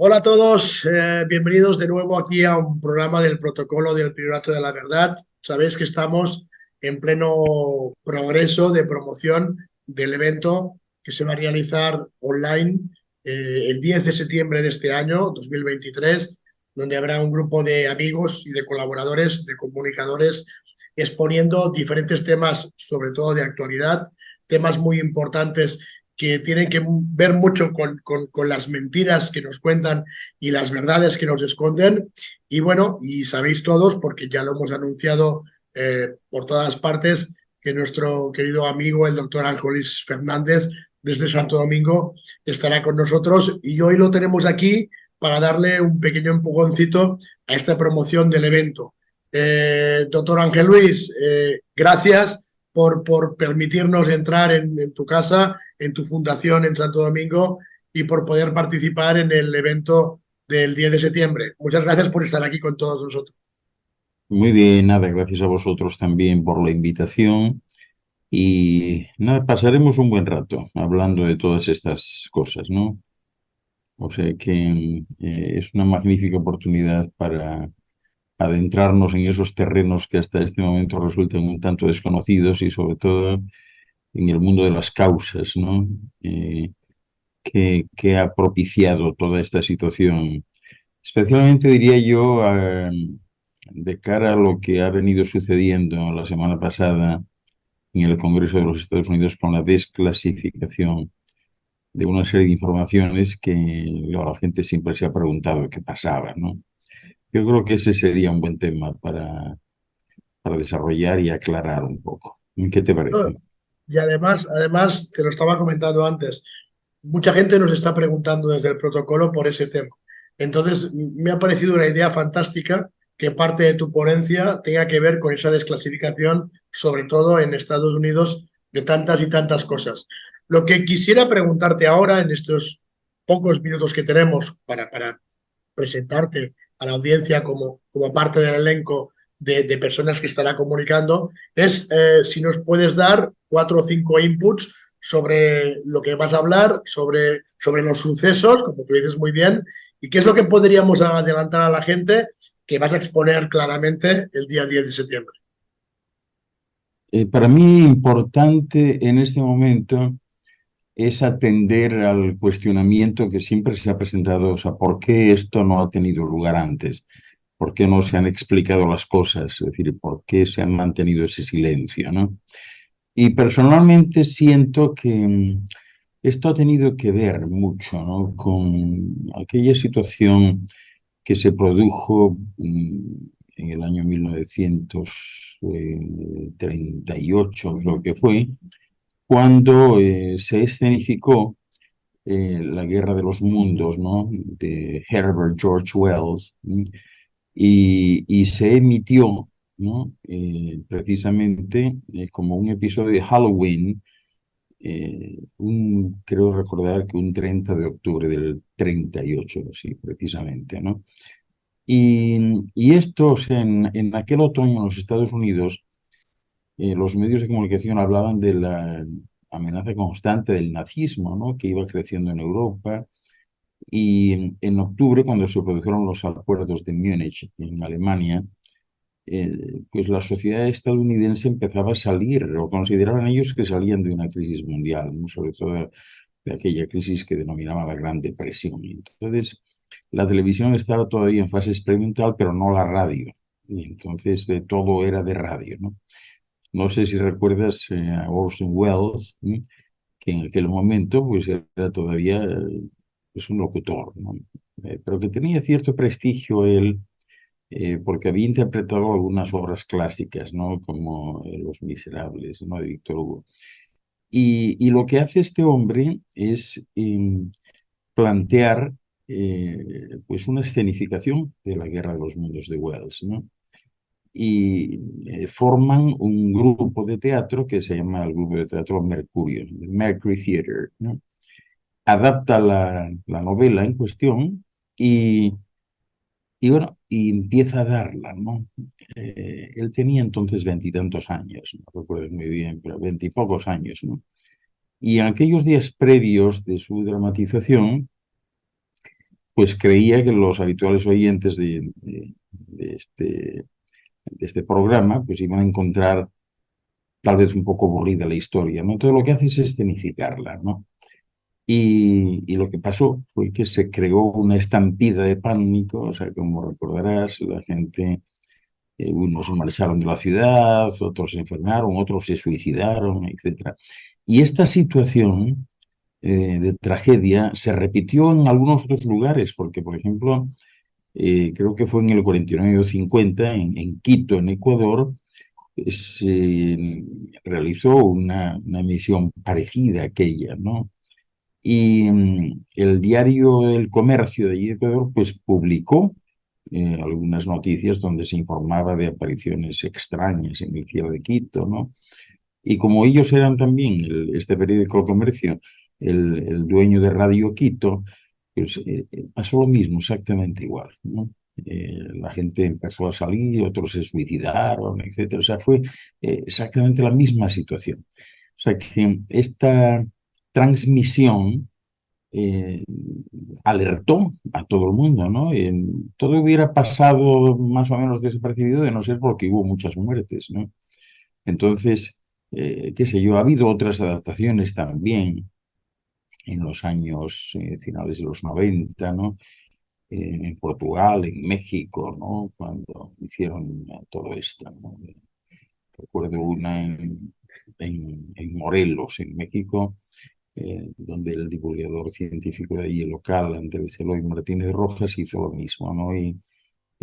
Hola a todos, bienvenidos de nuevo aquí a un programa del Protocolo del Priorato de la Verdad. Sabéis que estamos en pleno progreso de promoción del evento que se va a realizar online el 10 de septiembre de este año, 2023, donde habrá un grupo de amigos y de colaboradores, de comunicadores, exponiendo diferentes temas, sobre todo de actualidad, temas muy importantes que tienen que ver mucho con las mentiras que nos cuentan y las verdades que nos esconden. Y bueno, y sabéis todos, porque ya lo hemos anunciado por todas partes, que nuestro querido amigo, el doctor Ángelis Fernández, desde Santo Domingo, estará con nosotros y hoy lo tenemos aquí para darle un pequeño empujoncito a esta promoción del evento. Doctor Ángel Luis, gracias por permitirnos entrar en tu casa, en tu fundación en Santo Domingo y por poder participar en el evento del 10 de septiembre. Muchas gracias por estar aquí con todos nosotros. Muy bien, nada, gracias a vosotros también por la invitación y nada, pasaremos un buen rato hablando de todas estas cosas, ¿no? O sea que es una magnífica oportunidad para adentrarnos en esos terrenos que hasta este momento resultan un tanto desconocidos y sobre todo en el mundo de las causas, ¿no? Eh, que ha propiciado toda esta situación. Especialmente diría yo, de cara a lo que ha venido sucediendo la semana pasada en el Congreso de los Estados Unidos con la desclasificación de una serie de informaciones que la gente siempre se ha preguntado qué pasaba, ¿no? Yo creo que ese sería un buen tema para desarrollar y aclarar un poco. ¿Qué te parece? Y además, te lo estaba comentando antes, mucha gente nos está preguntando desde el protocolo por ese tema. Entonces, me ha parecido una idea fantástica que parte de tu ponencia tenga que ver con esa desclasificación, sobre todo en Estados Unidos, de tantas y tantas cosas. Lo que quisiera preguntarte ahora, en estos pocos minutos que tenemos para presentarte a la audiencia como parte del elenco de personas que estará comunicando, es si nos puedes dar 4 o 5 inputs sobre lo que vas a hablar, sobre los sucesos, como tú dices muy bien, y qué es lo que podríamos adelantar a la gente que vas a exponer claramente el día 10 de septiembre. Para mí, importante en este momento es atender al cuestionamiento que siempre se ha presentado, o sea, ¿por qué esto no ha tenido lugar antes? ¿Por qué no se han explicado las cosas? Es decir, ¿por qué se han mantenido ese silencio, ¿no? Y personalmente siento que esto ha tenido que ver mucho, ¿no? Con aquella situación que se produjo en el año 1938, creo que fue, cuando se escenificó La Guerra de los Mundos, ¿no? De Herbert George Wells, y se emitió, ¿no? Precisamente como un episodio de Halloween, creo recordar que un 30 de octubre del 38, sí, precisamente, ¿no? Y esto, o sea, en aquel otoño en los Estados Unidos, los medios de comunicación hablaban de la amenaza constante del nazismo, ¿no? Que iba creciendo en Europa. Y en octubre, cuando se produjeron los acuerdos de Múnich en Alemania, pues la sociedad estadounidense empezaba a salir, o consideraban ellos que salían de una crisis mundial, ¿no? Sobre todo de aquella crisis que denominaban la Gran Depresión. Y entonces, la televisión estaba todavía en fase experimental, pero no la radio. Y entonces todo era de radio, ¿no? No sé si recuerdas a Orson Welles, ¿sí? Que en aquel momento pues era todavía pues, un locutor, ¿no? Pero que tenía cierto prestigio él, porque había interpretado algunas obras clásicas, ¿no? Como Los Miserables, ¿no? De Víctor Hugo. Y lo que hace este hombre es plantear pues una escenificación de la Guerra de los Mundos de Wells, ¿no? Y forman un grupo de teatro que se llama el Grupo de Teatro Mercurio, el Mercury Theatre, ¿no? Adapta la novela en cuestión y, y bueno, y empieza a darla, ¿no? Él tenía entonces veintitantos años, no recuerdo muy bien, pero veintipocos años, ¿no? Y en aquellos días previos de su dramatización, pues creía que los habituales oyentes de este programa pues iban a encontrar tal vez un poco aburrida la historia, ¿no? Entonces lo que hace es escenificarla, ¿no? Y lo que pasó fue que se creó una estampida de pánico, o sea, como recordarás, la gente, unos se marcharon de la ciudad, otros se enfermaron, otros se suicidaron, etcétera. Y esta situación de tragedia se repitió en algunos otros lugares, porque, por ejemplo, creo que fue en el 49 o 50, en Quito, en Ecuador, se realizó una misión parecida a aquella, ¿no? Y el diario El Comercio de allí de Ecuador, pues publicó algunas noticias donde se informaba de apariciones extrañas en el cielo de Quito, ¿no? Y como ellos eran también, este periódico El Comercio, el dueño de Radio Quito, pues pasó lo mismo, exactamente igual, ¿no? La gente empezó a salir, otros se suicidaron, etcétera. O sea, fue exactamente la misma situación. O sea que esta transmisión eh, alertó a todo el mundo, ¿no? Todo hubiera pasado más o menos desapercibido de no ser porque hubo muchas muertes, ¿no? Entonces, qué sé yo, ha habido otras adaptaciones también en los años finales de los 90, ¿no? En Portugal, en México, ¿no? Cuando hicieron todo esto, ¿no? Recuerdo una en Morelos, en México, donde el divulgador científico de ahí, el local, Andrés Eloy Martínez Rojas, hizo lo mismo, ¿no? Y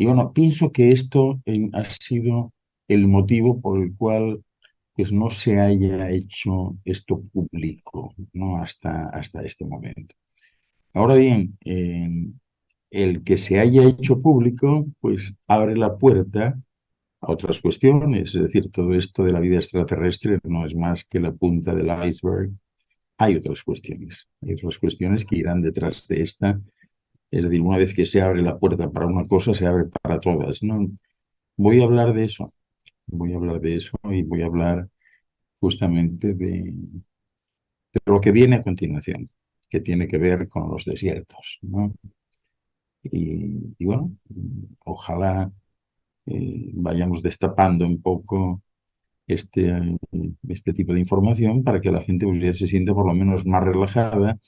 bueno, pienso que esto ha sido el motivo por el cual pues no se haya hecho esto público, ¿no? Hasta este momento. Ahora bien, el que se haya hecho público, pues abre la puerta a otras cuestiones. Es decir, todo esto de la vida extraterrestre no es más que la punta del iceberg. Hay otras cuestiones que irán detrás de esta. Es decir, una vez que se abre la puerta para una cosa, se abre para todas, ¿no? Voy a hablar de eso, voy a hablar de eso y voy a hablar justamente de lo que viene a continuación, que tiene que ver con los desiertos, ¿no? Y bueno, ojalá vayamos destapando un poco este tipo de información para que la gente pues, ya se sienta por lo menos más relajada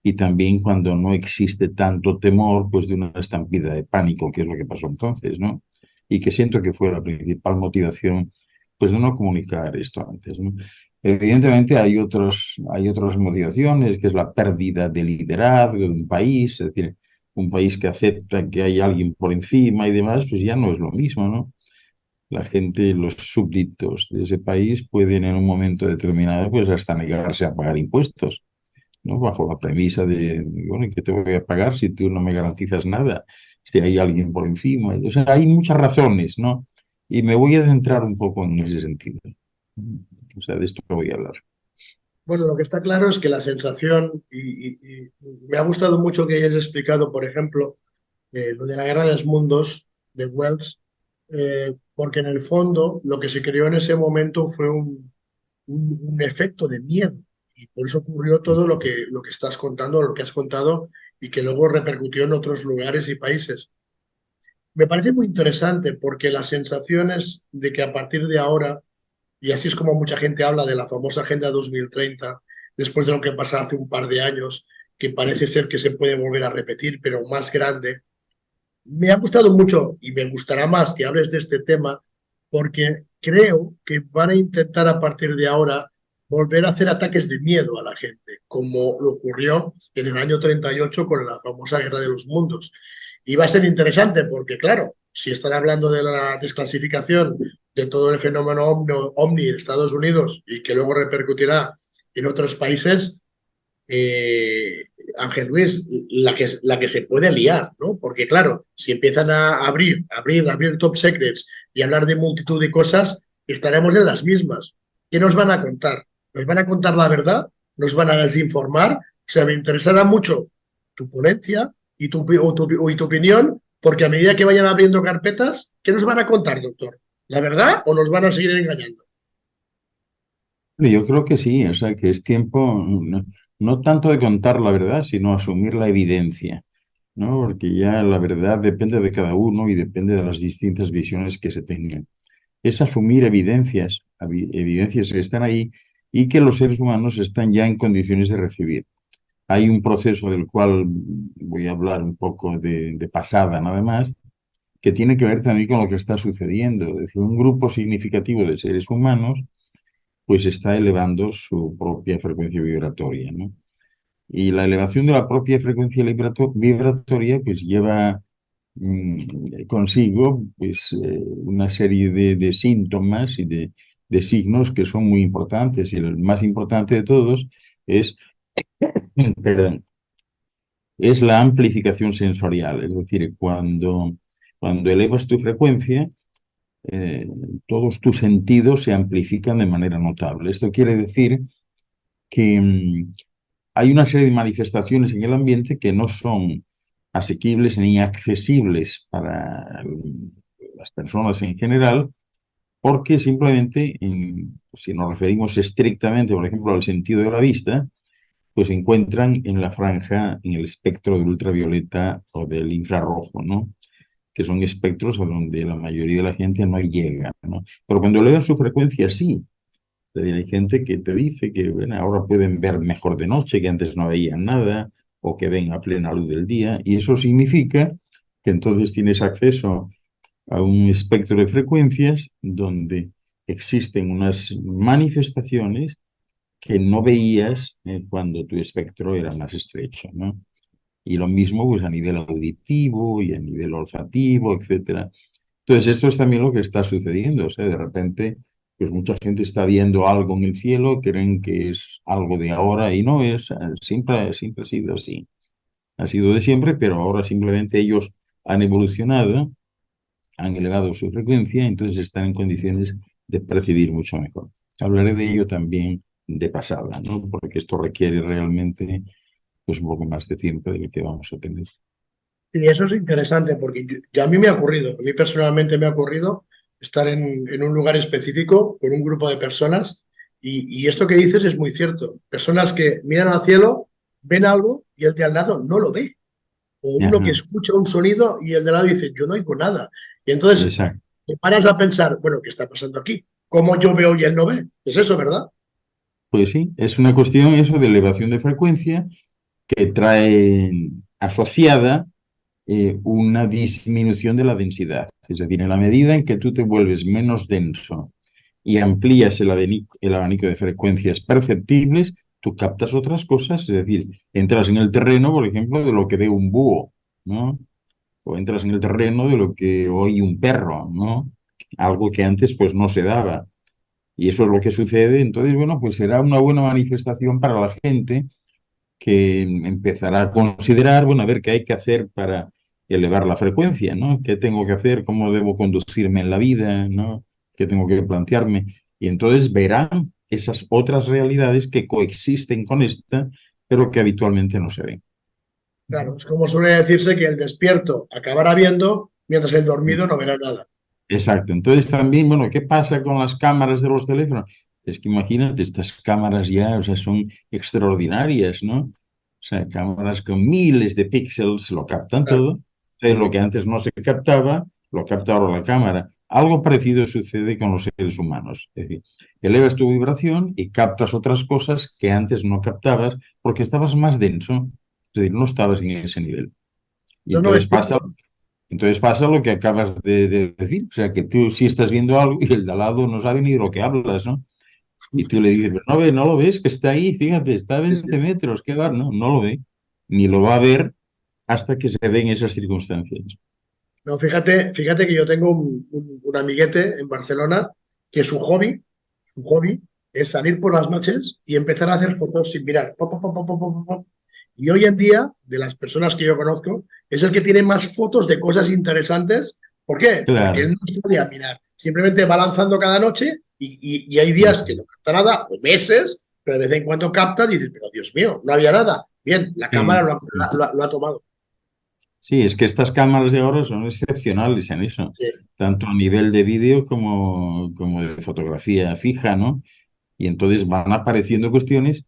y también cuando no existe tanto temor pues de una estampida de pánico, que es lo que pasó entonces, ¿no? Y que siento que fue la principal motivación pues de no comunicar esto antes, ¿no? Evidentemente hay otras motivaciones, que es la pérdida de liderazgo de un país, es decir, un país que acepta que hay alguien por encima y demás, pues ya no es lo mismo, ¿no? La gente, los súbditos de ese país pueden en un momento determinado pues hasta negarse a pagar impuestos, ¿no? Bajo la premisa de, bueno, ¿y qué te voy a pagar si tú no me garantizas nada? Si hay alguien por encima. O sea, hay muchas razones, ¿no? Y me voy a centrar un poco en ese sentido. O sea, de esto voy a hablar. Bueno, lo que está claro es que la sensación, y me ha gustado mucho que hayas explicado, por ejemplo, lo de la Guerra de los Mundos de Wells, porque en el fondo lo que se creó en ese momento fue un efecto de miedo. Y por eso ocurrió todo lo que estás contando, lo que has contado, y que luego repercutió en otros lugares y países. Me parece muy interesante porque las sensaciones de que a partir de ahora, y así es como mucha gente habla de la famosa Agenda 2030, después de lo que pasó hace un par de años, que parece ser que se puede volver a repetir, pero más grande. Me ha gustado mucho y me gustará más que hables de este tema porque creo que van a intentar a partir de ahora volver a hacer ataques de miedo a la gente, como lo ocurrió en el año 38 con la famosa Guerra de los Mundos. Y va a ser interesante porque, claro, si están hablando de la desclasificación de todo el fenómeno OVNI en Estados Unidos y que luego repercutirá en otros países, eh, Ángel Luis, la que se puede liar, ¿no? Porque claro, si empiezan a abrir top secrets y hablar de multitud de cosas, estaremos en las mismas. ¿Qué nos van a contar? ¿Nos van a contar la verdad? ¿Nos van a desinformar? O sea, me interesará mucho tu ponencia y tu opinión, porque a medida que vayan abriendo carpetas, ¿qué nos van a contar, doctor? ¿La verdad o nos van a seguir engañando? Yo creo que sí, o sea, que es tiempo no tanto de contar la verdad, sino asumir la evidencia. ¿no? Porque ya la verdad depende de cada uno y depende de las distintas visiones que se tengan. Es asumir evidencias, evidencias que están ahí y que los seres humanos están ya en condiciones de recibir. Hay un proceso del cual voy a hablar un poco de pasada nada más, que tiene que ver también con lo que está sucediendo. Es decir, un grupo significativo de seres humanos pues está elevando su propia frecuencia vibratoria, ¿no? Y la elevación de la propia frecuencia vibratoria pues lleva consigo pues, una serie de síntomas y de signos que son muy importantes. Y el más importante de todos es, perdón, es la amplificación sensorial. Es decir, cuando elevas tu frecuencia, eh, todos tus sentidos se amplifican de manera notable. Esto quiere decir que hay una serie de manifestaciones en el ambiente que no son asequibles ni accesibles para las personas en general, porque simplemente, si nos referimos estrictamente, por ejemplo, al sentido de la vista, pues se encuentran en la franja, en el espectro del ultravioleta o del infrarrojo, ¿no? Que son espectros a donde la mayoría de la gente no llega, ¿no? Pero cuando elevan su frecuencia, sí. Es decir, hay gente que te dice que bueno, ahora pueden ver mejor de noche, que antes no veían nada, o que ven a plena luz del día, y eso significa que entonces tienes acceso a un espectro de frecuencias donde existen unas manifestaciones que no veías cuando tu espectro era más estrecho, ¿no? Y lo mismo pues a nivel auditivo y a nivel olfativo, etcétera. Entonces, esto es también lo que está sucediendo. O sea, de repente, pues mucha gente está viendo algo en el cielo, creen que es algo de ahora y no es, siempre ha sido así. Ha sido de siempre, pero ahora simplemente ellos han evolucionado, han elevado su frecuencia, entonces están en condiciones de percibir mucho mejor. Hablaré de ello también de pasada, ¿no? Porque esto requiere realmente pues un poco más de tiempo del que vamos a tener. Y eso es interesante porque ya a mí me ha ocurrido, a mí personalmente me ha ocurrido estar en un lugar específico con un grupo de personas y esto que dices es muy cierto. Personas que miran al cielo, ven algo y el de al lado no lo ve. O uno que Ajá, escucha un sonido y el de al lado dice, yo no oigo nada. Y entonces exacto. te paras a pensar, bueno, ¿qué está pasando aquí? ¿Cómo yo veo y él no ve? Es eso, ¿verdad? Pues sí, es una cuestión eso de elevación de frecuencia que trae asociada una disminución de la densidad. Es decir, en la medida en que tú te vuelves menos denso y amplías el abanico de frecuencias perceptibles, tú captas otras cosas, es decir, entras en el terreno, por ejemplo, de lo que ve un búho, ¿no? O entras en el terreno de lo que oye un perro, ¿no? Algo que antes pues no se daba. Y eso es lo que sucede. Entonces, bueno, pues será una buena manifestación para la gente que empezará a considerar, bueno, a ver qué hay que hacer para elevar la frecuencia, ¿no? ¿Qué tengo que hacer? ¿Cómo debo conducirme en la vida? ¿No? ¿Qué tengo que plantearme? Y entonces verán esas otras realidades que coexisten con esta, pero que habitualmente no se ven. Claro, es como suele decirse que el despierto acabará viendo mientras el dormido no verá nada. Exacto. Entonces también, bueno, ¿qué pasa con las cámaras de los teléfonos? Es que imagínate, estas cámaras ya, o sea, son extraordinarias, ¿no? O sea, cámaras con miles de píxeles lo captan Claro. todo. Lo que antes no se captaba, lo capta ahora la cámara. Algo parecido sucede con los seres humanos. Es decir, elevas tu vibración y captas otras cosas que antes no captabas porque estabas más denso. Es decir, no estabas en ese nivel. Y No, no, es cierto. entonces pasa lo que acabas de decir, o sea, que tú sí estás viendo algo y el de al lado no sabe ni de lo que hablas, ¿no? Y tú le dices, pero no ve, no lo ves, que está ahí, fíjate, está a Sí, 20 sí. metros, ¿qué va? No, no lo ve, ni lo va a ver hasta que se den esas circunstancias. No, fíjate que yo tengo un amiguete en Barcelona que su hobby es salir por las noches y empezar a hacer fotos sin mirar. Pop, pop, pop, pop, pop, pop, pop. Y hoy en día, de las personas que yo conozco, es el que tiene más fotos de cosas interesantes. ¿Por qué? Porque él Claro. no sale a mirar. Simplemente va lanzando cada noche y hay días que no capta nada, o meses, pero de vez en cuando capta y dices, pero Dios mío, no había nada. Bien, la cámara Sí, sí. lo ha tomado. Sí, es que estas cámaras de ahora son excepcionales en eso, Sí, tanto a nivel de vídeo como de fotografía fija, ¿no? Y entonces van apareciendo cuestiones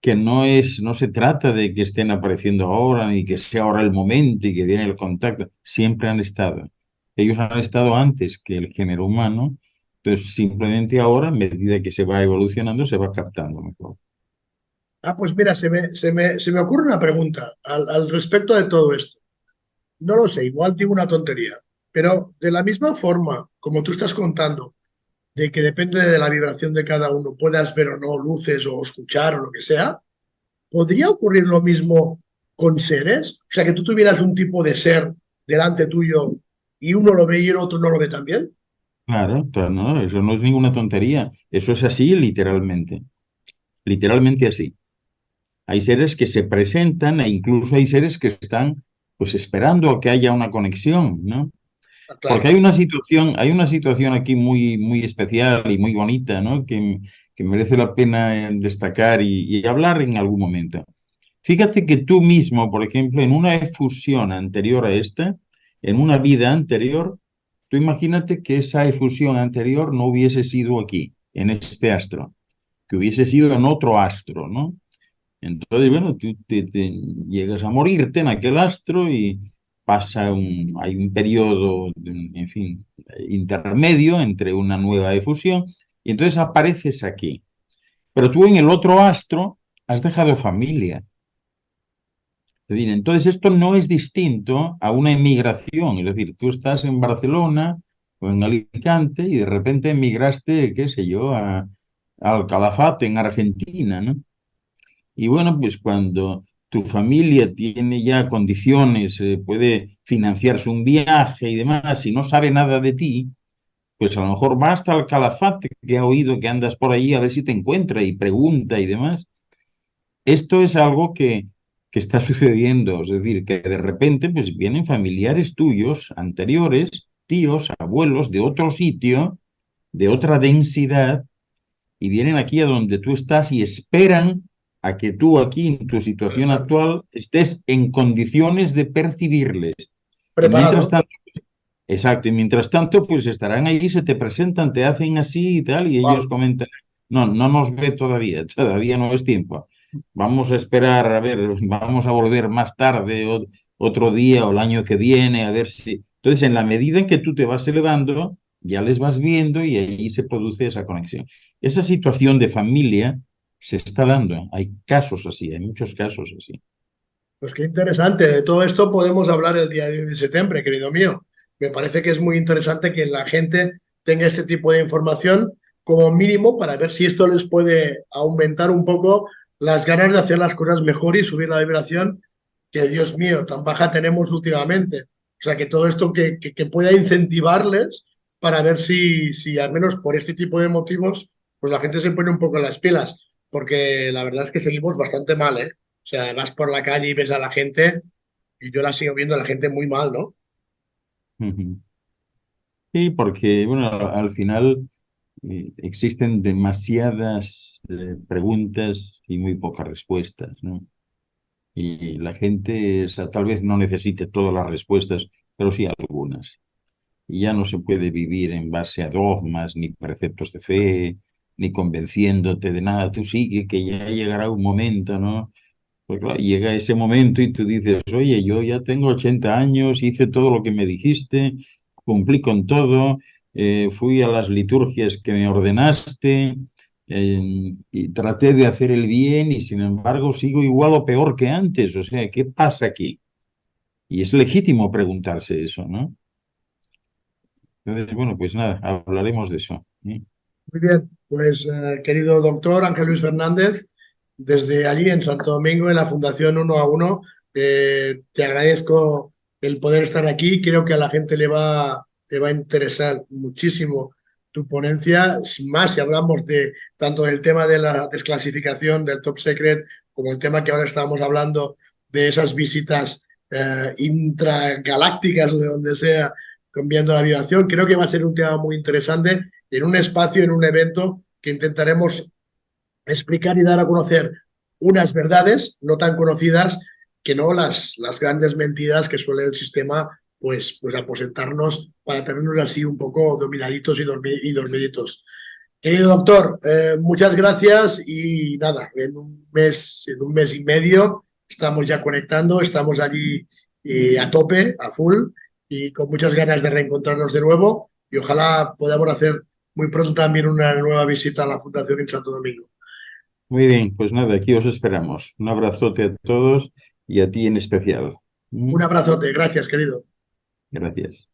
que no se trata de que estén apareciendo ahora, ni que sea ahora el momento y que viene el contacto. Siempre han estado. Ellos han estado antes que el género humano, entonces simplemente ahora, a medida que se va evolucionando, se va captando mejor. Ah, pues mira, se me ocurre una pregunta al respecto de todo esto. No lo sé, igual digo una tontería, pero de la misma forma, como tú estás contando, de que depende de la vibración de cada uno, puedas ver o no luces o escuchar o lo que sea, ¿podría ocurrir lo mismo con seres? O sea, que tú tuvieras un tipo de ser delante tuyo y uno lo ve y el otro no lo ve también. Claro, no, eso no es ninguna tontería. Eso es así literalmente. Literalmente así. Hay seres que se presentan e incluso hay seres que están pues esperando a que haya una conexión, ¿no? Ah, Porque claro, hay una situación aquí muy, muy especial y muy bonita, ¿no? Que merece la pena destacar y hablar en algún momento. Fíjate que tú mismo, por ejemplo, en una efusión anterior a esta, en una vida anterior, tú imagínate que esa efusión anterior no hubiese sido aquí, en este astro, que hubiese sido en otro astro, ¿no? Entonces, bueno, tú te llegas a morirte en aquel astro y hay un periodo, en fin, intermedio entre una nueva efusión, y entonces apareces aquí. Pero tú en el otro astro has dejado familia. Es decir, entonces esto no es distinto a una emigración, es decir, tú estás en Barcelona o en Alicante y de repente emigraste, qué sé yo, al Calafate en Argentina, ¿no? Y bueno, pues cuando tu familia tiene ya condiciones, puede financiarse un viaje y demás, y no sabe nada de ti, pues a lo mejor va hasta el Calafate, que ha oído que andas por allí a ver si te encuentra y pregunta y demás. Esto es algo que está sucediendo, es decir, que de repente pues vienen familiares tuyos anteriores, tíos, abuelos de otro sitio, de otra densidad, y vienen aquí a donde tú estás y esperan a que tú aquí en tu situación interesante. actual estés en condiciones de percibirles. Y mientras Preparado. tanto, exacto, y mientras tanto, pues estarán ahí, se te presentan, te hacen así y tal, y ellos Wow. comentan, no, no nos ve todavía, todavía no es tiempo. Vamos a esperar, a ver, vamos a volver más tarde, otro día o el año que viene, a ver si... Entonces, en la medida en que tú te vas elevando, ya les vas viendo y ahí se produce esa conexión. Esa situación de familia se está dando. Hay casos así, hay muchos casos así. Pues qué interesante. De todo esto podemos hablar el día 10 de septiembre, querido mío. Me parece que es muy interesante que la gente tenga este tipo de información como mínimo para ver si esto les puede aumentar un poco las ganas de hacer las cosas mejor y subir la vibración, que Dios mío, tan baja tenemos últimamente. O sea, que todo esto que pueda incentivarles para ver si al menos por este tipo de motivos, pues la gente se pone un poco en las pilas, porque la verdad es que seguimos bastante mal, ¿eh? O sea, vas por la calle y ves a la gente, y yo la sigo viendo a la gente muy mal, ¿no? Ujú. Sí, porque, bueno, al final existen demasiadas preguntas y muy pocas respuestas, ¿no? Y la gente, o sea, tal vez no necesite todas las respuestas, pero sí algunas. Y ya no se puede vivir en base a dogmas, ni preceptos de fe, ni convenciéndote de nada. Tú sigue, que ya llegará un momento, ¿no? Pues claro, llega ese momento y tú dices, oye, yo ya tengo 80 años, hice todo lo que me dijiste, cumplí con todo, fui a las liturgias que me ordenaste, y traté de hacer el bien y sin embargo sigo igual o peor que antes. O sea, ¿qué pasa aquí? Y es legítimo preguntarse eso, ¿no? Entonces, bueno, pues nada, hablaremos de eso. ¿Eh? Muy bien, pues querido doctor Ángel Luis Fernández, desde allí en Santo Domingo, en la Fundación Uno a Uno, te agradezco el poder estar aquí. Creo que a la gente le va a interesar muchísimo tu ponencia, más si hablamos de tanto del tema de la desclasificación del Top Secret como el tema que ahora estábamos hablando de esas visitas intragalácticas o de donde sea, cambiando la vibración. Creo que va a ser un tema muy interesante en un espacio, en un evento que intentaremos explicar y dar a conocer unas verdades no tan conocidas que no las grandes mentiras que suele el sistema pues aposentarnos para tenernos así un poco dominaditos y dormiditos. Querido doctor, muchas gracias y nada, en un mes y medio estamos ya conectando, estamos allí a tope, a full y con muchas ganas de reencontrarnos de nuevo y ojalá podamos hacer muy pronto también una nueva visita a la Fundación en Santo Domingo. Muy bien, pues nada, aquí os esperamos. Un abrazote a todos y a ti en especial. Un abrazote, gracias, querido. Gracias.